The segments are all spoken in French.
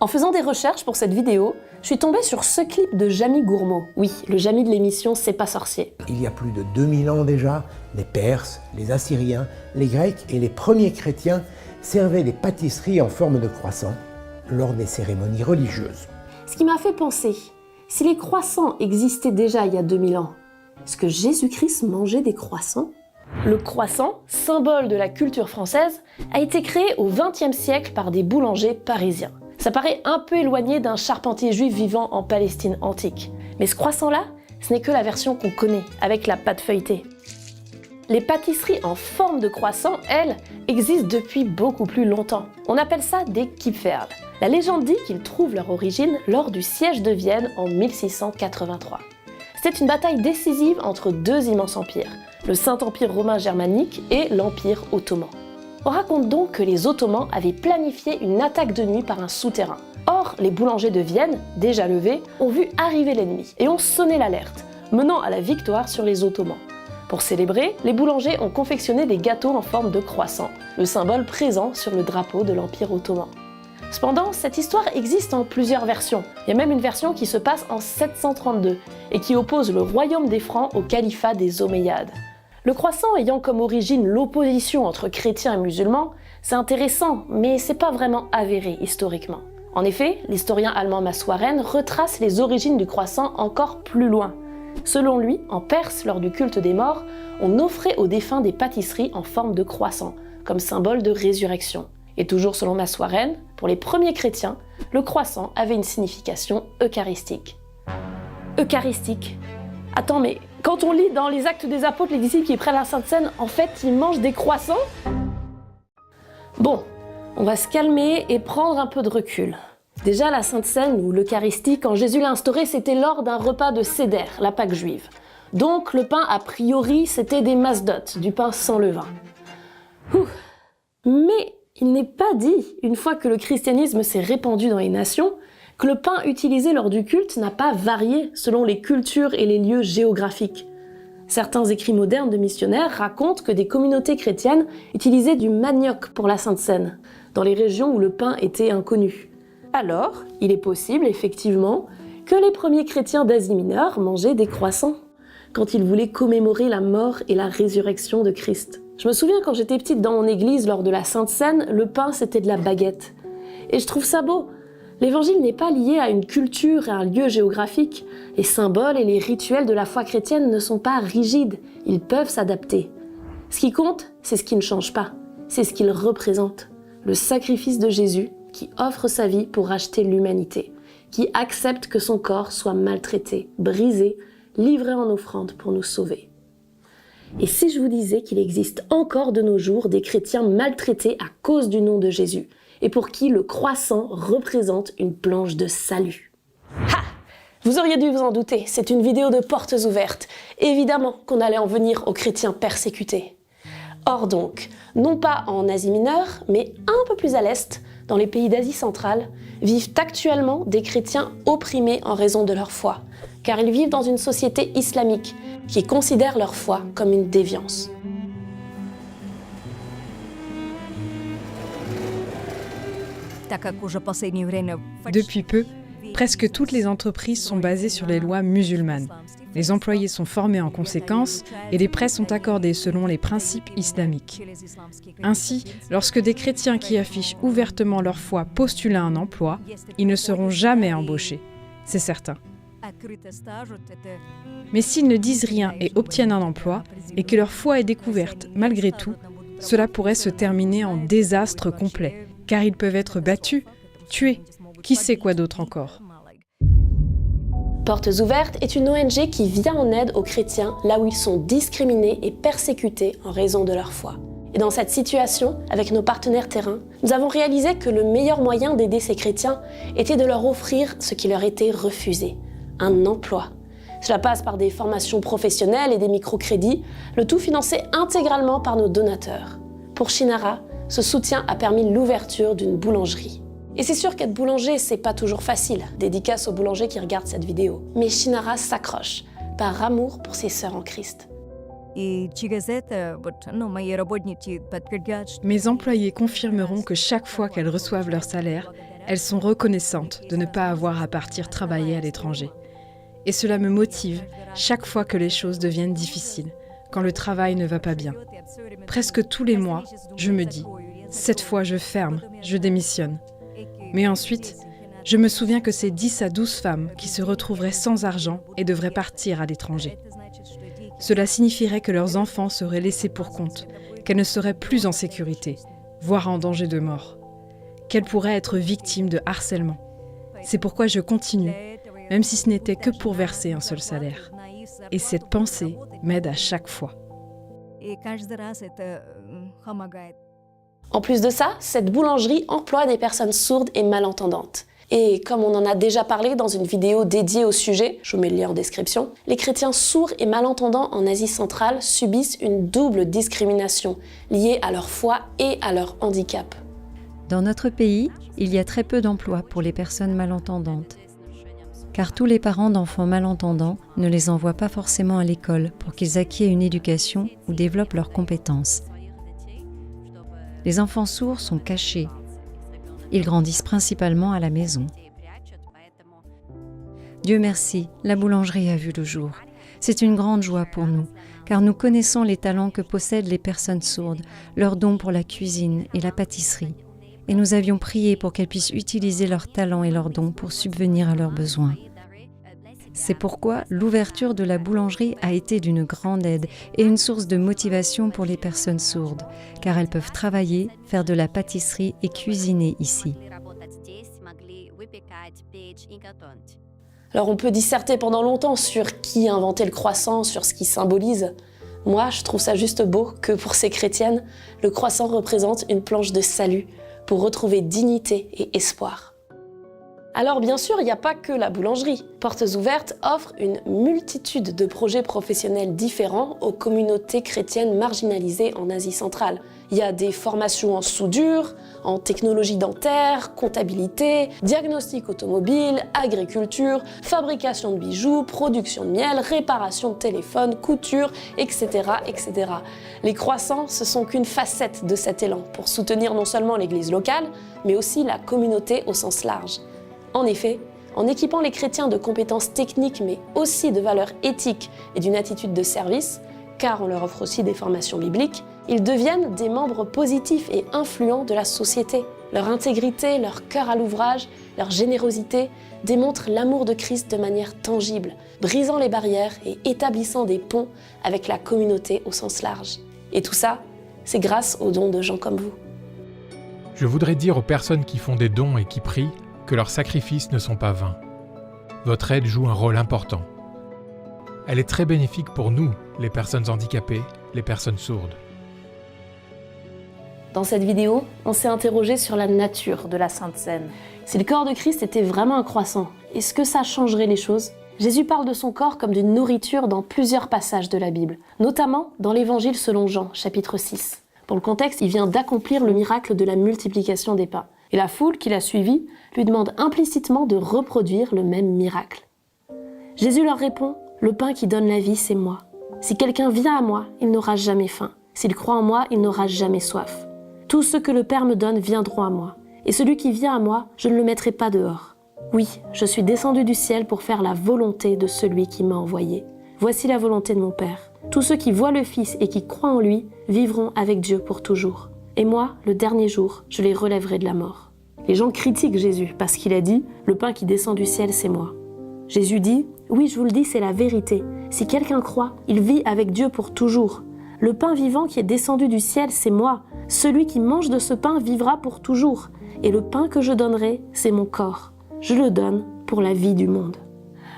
En faisant des recherches pour cette vidéo, je suis tombée sur ce clip de Jamie Gourmaud. Oui, le Jamie de l'émission C'est pas sorcier. Il y a plus de 2000 ans déjà, les Perses, les Assyriens, les Grecs et les premiers chrétiens servaient des pâtisseries en forme de croissant lors des cérémonies religieuses. Ce qui m'a fait penser, si les croissants existaient déjà il y a 2000 ans, est-ce que Jésus-Christ mangeait des croissants ? Le croissant, symbole de la culture française, a été créé au XXe siècle par des boulangers parisiens. Ça paraît un peu éloigné d'un charpentier juif vivant en Palestine antique. Mais ce croissant-là, ce n'est que la version qu'on connaît, avec la pâte feuilletée. Les pâtisseries en forme de croissant, elles, existent depuis beaucoup plus longtemps. On appelle ça des Kipferl. La légende dit qu'ils trouvent leur origine lors du siège de Vienne en 1683. C'était une bataille décisive entre deux immenses empires, le Saint-Empire romain germanique et l'Empire ottoman. On raconte donc que les Ottomans avaient planifié une attaque de nuit par un souterrain. Or, les boulangers de Vienne, déjà levés, ont vu arriver l'ennemi et ont sonné l'alerte, menant à la victoire sur les Ottomans. Pour célébrer, les boulangers ont confectionné des gâteaux en forme de croissant, le symbole présent sur le drapeau de l'Empire ottoman. Cependant, cette histoire existe en plusieurs versions. Il y a même une version qui se passe en 732 et qui oppose le royaume des Francs au califat des Omeyyades. Le croissant ayant comme origine l'opposition entre chrétiens et musulmans, c'est intéressant, mais c'est pas vraiment avéré historiquement. En effet, l'historien allemand Max Warren retrace les origines du croissant encore plus loin. Selon lui, en Perse, lors du culte des morts, on offrait aux défunts des pâtisseries en forme de croissant, comme symbole de résurrection. Et toujours selon Max Warren, pour les premiers chrétiens, le croissant avait une signification eucharistique. Eucharistique ? Attends, mais quand on lit dans les Actes des Apôtres les disciples qui prennent la Sainte Seine, en fait, ils mangent des croissants ? Bon, on va se calmer et prendre un peu de recul. Déjà, la Sainte Seine, ou l'Eucharistie, quand Jésus l'a instaurée, c'était lors d'un repas de Seder, la Pâque juive. Donc, le pain, a priori, c'était des masdotes, du pain sans levain. Mais il n'est pas dit, une fois que le christianisme s'est répandu dans les nations, que le pain utilisé lors du culte n'a pas varié selon les cultures et les lieux géographiques. Certains écrits modernes de missionnaires racontent que des communautés chrétiennes utilisaient du manioc pour la Sainte Seine, dans les régions où le pain était inconnu. Alors, il est possible, effectivement, que les premiers chrétiens d'Asie mineure mangeaient des croissants, quand ils voulaient commémorer la mort et la résurrection de Christ. Je me souviens quand j'étais petite dans mon église, lors de la Sainte Seine, le pain c'était de la baguette. Et je trouve ça beau. L'évangile n'est pas lié à une culture et à un lieu géographique. Les symboles et les rituels de la foi chrétienne ne sont pas rigides, ils peuvent s'adapter. Ce qui compte, c'est ce qui ne change pas, c'est ce qu'il représente. Le sacrifice de Jésus qui offre sa vie pour racheter l'humanité, qui accepte que son corps soit maltraité, brisé, livré en offrande pour nous sauver. Et si je vous disais qu'il existe encore de nos jours des chrétiens maltraités à cause du nom de Jésus, et pour qui le croissant représente une planche de salut. Ha ! Vous auriez dû vous en douter, c'est une vidéo de portes ouvertes. Évidemment qu'on allait en venir aux chrétiens persécutés. Or donc, non pas en Asie mineure, mais un peu plus à l'est, dans les pays d'Asie centrale, vivent actuellement des chrétiens opprimés en raison de leur foi, car ils vivent dans une société islamique qui considère leur foi comme une déviance. Depuis peu, presque toutes les entreprises sont basées sur les lois musulmanes. Les employés sont formés en conséquence et les prêts sont accordés selon les principes islamiques. Ainsi, lorsque des chrétiens qui affichent ouvertement leur foi postulent à un emploi, ils ne seront jamais embauchés, c'est certain. Mais s'ils ne disent rien et obtiennent un emploi, et que leur foi est découverte malgré tout, cela pourrait se terminer en désastre complet. Car ils peuvent être battus, tués, qui sait quoi d'autre encore. Portes Ouvertes est une ONG qui vient en aide aux chrétiens là où ils sont discriminés et persécutés en raison de leur foi. Et dans cette situation, avec nos partenaires terrain, nous avons réalisé que le meilleur moyen d'aider ces chrétiens était de leur offrir ce qui leur était refusé, un emploi. Cela passe par des formations professionnelles et des microcrédits, le tout financé intégralement par nos donateurs. Pour Shinara, ce soutien a permis l'ouverture d'une boulangerie. Et c'est sûr qu'être boulanger, c'est pas toujours facile, dédicace aux boulangers qui regardent cette vidéo. Mais Shinara s'accroche, par amour pour ses sœurs en Christ. Mes employés confirmeront que chaque fois qu'elles reçoivent leur salaire, Elles sont reconnaissantes de ne pas avoir à partir travailler à l'étranger. Et cela me motive chaque fois que les choses deviennent difficiles, quand le travail ne va pas bien. Presque tous les mois, je me dis « cette fois je ferme, je démissionne ». Mais ensuite, je me souviens que c'est 10 à 12 femmes qui se retrouveraient sans argent et devraient partir à l'étranger. Cela signifierait que leurs enfants seraient laissés pour compte, qu'elles ne seraient plus en sécurité, voire en danger de mort, qu'elles pourraient être victimes de harcèlement. C'est pourquoi je continue, même si ce n'était que pour verser un seul salaire. Et cette pensée m'aide à chaque fois. En plus de ça, cette boulangerie emploie des personnes sourdes et malentendantes. Et comme on en a déjà parlé dans une vidéo dédiée au sujet, je vous mets le lien en description, les chrétiens sourds et malentendants en Asie centrale subissent une double discrimination liée à leur foi et à leur handicap. Dans notre pays, il y a très peu d'emplois pour les personnes malentendantes. Car tous les parents d'enfants malentendants ne les envoient pas forcément à l'école pour qu'ils acquièrent une éducation ou développent leurs compétences. Les enfants sourds sont cachés. Ils grandissent principalement à la maison. Dieu merci, la boulangerie a vu le jour. C'est une grande joie pour nous, car nous connaissons les talents que possèdent les personnes sourdes, leurs dons pour la cuisine et la pâtisserie. Et nous avions prié pour qu'elles puissent utiliser leurs talents et leurs dons pour subvenir à leurs besoins. C'est pourquoi l'ouverture de la boulangerie a été d'une grande aide et une source de motivation pour les personnes sourdes, car elles peuvent travailler, faire de la pâtisserie et cuisiner ici. Alors on peut disserter pendant longtemps sur qui a inventé le croissant, sur ce qu'il symbolise. Moi, je trouve ça juste beau que pour ces chrétiennes, le croissant représente une planche de salut pour retrouver dignité et espoir. Alors bien sûr, il n'y a pas que la boulangerie. Portes Ouvertes offre une multitude de projets professionnels différents aux communautés chrétiennes marginalisées en Asie centrale. Il y a des formations en soudure, en technologie dentaire, comptabilité, diagnostic automobile, agriculture, fabrication de bijoux, production de miel, réparation de téléphone, couture, etc., etc. Les croissants, ce sont qu'une facette de cet élan pour soutenir non seulement l'église locale, mais aussi la communauté au sens large. En effet, en équipant les chrétiens de compétences techniques mais aussi de valeurs éthiques et d'une attitude de service, car on leur offre aussi des formations bibliques, ils deviennent des membres positifs et influents de la société. Leur intégrité, leur cœur à l'ouvrage, leur générosité démontrent l'amour de Christ de manière tangible, brisant les barrières et établissant des ponts avec la communauté au sens large. Et tout ça, c'est grâce aux dons de gens comme vous. Je voudrais dire aux personnes qui font des dons et qui prient que leurs sacrifices ne sont pas vains. Votre aide joue un rôle important. Elle est très bénéfique pour nous, les personnes handicapées, les personnes sourdes. Dans cette vidéo, on s'est interrogé sur la nature de la Sainte Seine. Si le corps de Christ était vraiment un croissant, est-ce que ça changerait les choses ? Jésus parle de son corps comme d'une nourriture dans plusieurs passages de la Bible, notamment dans l'Évangile selon Jean, chapitre 6. Pour le contexte, il vient d'accomplir le miracle de la multiplication des pains. Et la foule qui l'a suivi lui demande implicitement de reproduire le même miracle. Jésus leur répond « Le pain qui donne la vie, c'est moi. Si quelqu'un vient à moi, il n'aura jamais faim. S'il croit en moi, il n'aura jamais soif. Tout ce que le Père me donne viendront à moi. Et celui qui vient à moi, je ne le mettrai pas dehors. Oui, je suis descendu du ciel pour faire la volonté de celui qui m'a envoyé. Voici la volonté de mon Père. Tous ceux qui voient le Fils et qui croient en lui vivront avec Dieu pour toujours. Et moi, le dernier jour, je les relèverai de la mort. » Les gens critiquent Jésus parce qu'il a dit « Le pain qui descend du ciel, c'est moi ». Jésus dit « Oui, je vous le dis, c'est la vérité. Si quelqu'un croit, il vit avec Dieu pour toujours. Le pain vivant qui est descendu du ciel, c'est moi. Celui qui mange de ce pain vivra pour toujours. Et le pain que je donnerai, c'est mon corps. Je le donne pour la vie du monde. »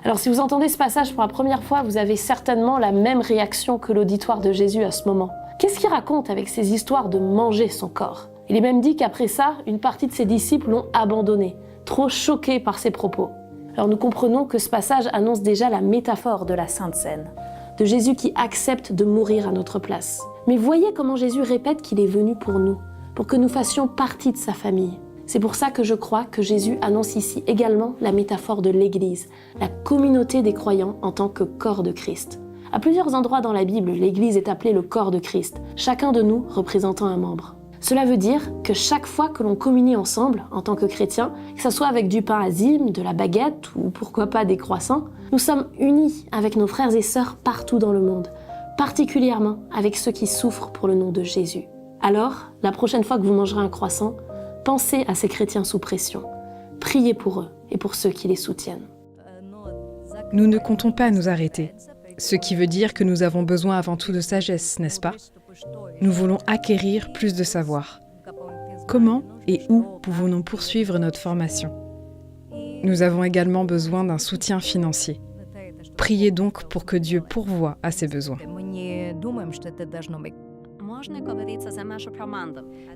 Alors si vous entendez ce passage pour la première fois, vous avez certainement la même réaction que l'auditoire de Jésus à ce moment. Qu'est-ce qu'il raconte avec ces histoires de manger son corps ? Il est même dit qu'après ça, une partie de ses disciples l'ont abandonné, trop choqués par ses propos. Alors nous comprenons que ce passage annonce déjà la métaphore de la Sainte Seine, de Jésus qui accepte de mourir à notre place. Mais voyez comment Jésus répète qu'il est venu pour nous, pour que nous fassions partie de sa famille. C'est pour ça que je crois que Jésus annonce ici également la métaphore de l'Église, la communauté des croyants en tant que corps de Christ. À plusieurs endroits dans la Bible, l'Église est appelée le corps de Christ, chacun de nous représentant un membre. Cela veut dire que chaque fois que l'on communie ensemble, en tant que chrétiens, que ce soit avec du pain azime, de la baguette ou pourquoi pas des croissants, nous sommes unis avec nos frères et sœurs partout dans le monde, particulièrement avec ceux qui souffrent pour le nom de Jésus. Alors, la prochaine fois que vous mangerez un croissant, pensez à ces chrétiens sous pression. Priez pour eux et pour ceux qui les soutiennent. Nous ne comptons pas nous arrêter, ce qui veut dire que nous avons besoin avant tout de sagesse, n'est-ce pas ? Nous voulons acquérir plus de savoir. Comment et où pouvons-nous poursuivre notre formation ? Nous avons également besoin d'un soutien financier. Priez donc pour que Dieu pourvoie à ses besoins.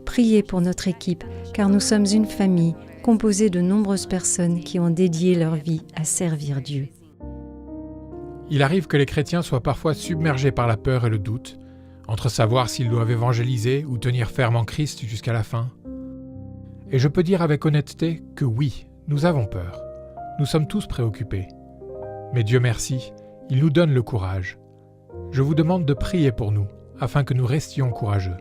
Priez pour notre équipe, car nous sommes une famille composée de nombreuses personnes qui ont dédié leur vie à servir Dieu. Il arrive que les chrétiens soient parfois submergés par la peur et le doute, entre savoir s'ils doivent évangéliser ou tenir ferme en Christ jusqu'à la fin. Et je peux dire avec honnêteté que oui, nous avons peur. Nous sommes tous préoccupés. Mais Dieu merci, il nous donne le courage. Je vous demande de prier pour nous, afin que nous restions courageux.